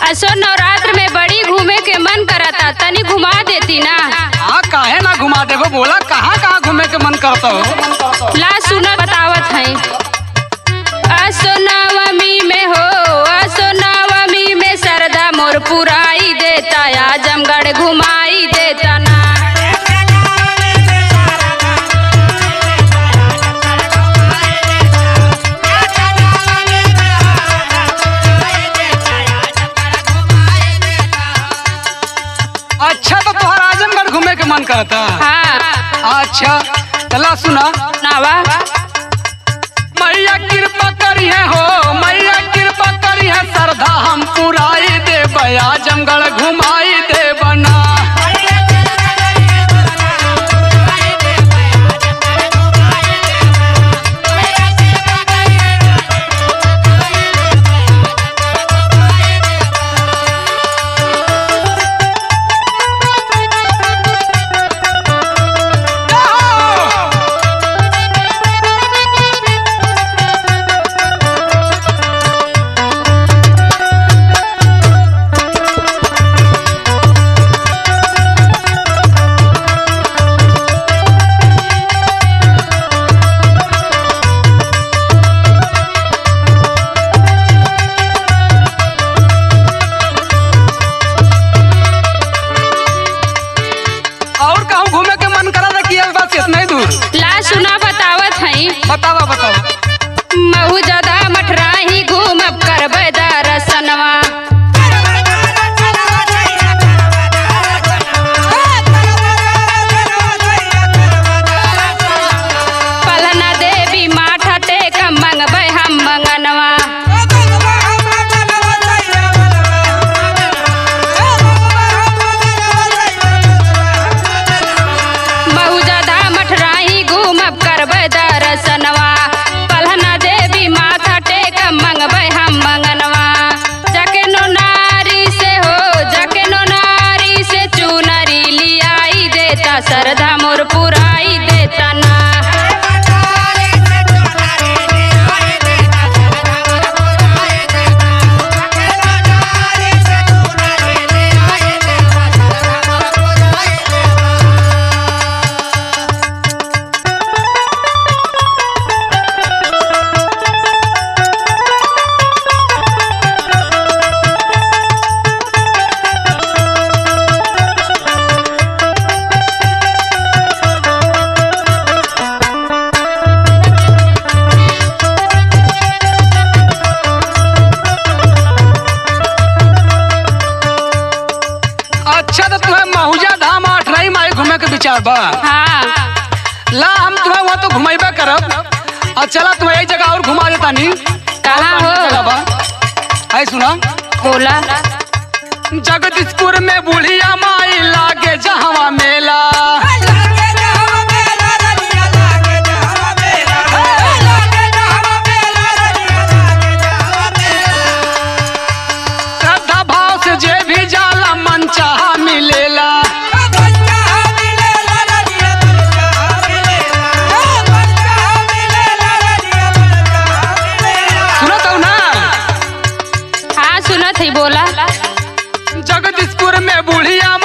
असो नवरात्र में बड़ी घूमे के मन करता, तनी घुमा देती ना। हाँ काहे ना घुमा देबो, बोला कहाँ कहाँ घूमे के मन करता हो। ला सुना बतावत है। असो नवमी में हो, असो नवमी में सरदा मोर पुराई देता, आजमगढ़ घुमाई देता ना। अच्छा तो तुम्हारा आजमगढ़ घूमे के मन करता। हाँ अच्छा चला सुना। नावा मैया कृपा करी है हो, मैया कृपा करी है, श्रद्धा हम पुराई देब, आजमगढ़ घुमाई देब ना। ला सुना बतावत है। बतावा बतावा। महू ज्यादा मठराही घूमब करबै दर्शनवा। पलना देवी माथा टेक मंगबै हम मंगनवा। दर्शनवा पलना देवी माथा टेक मंगबै हम मंगनवा। जके नो नारी से हो, जके नो नारी से चुनरी लियाई देता, श्रद्धा मोर पुराई देता ना। विचार बा। हाँ ला हम तुम्हें वहाँ तो घुमाइबा करब, और चला तुम्हें एक जगह और घुमा देता नी। कहाँ हो? है सुना। बोला। जगदीशपुर में बुढ़िया माई लागे जहवा मेला, श्रद्धा भाव से जे भी जाला मन चाहा मिलेला। बोला। जगदीशपुर में बुढ़िया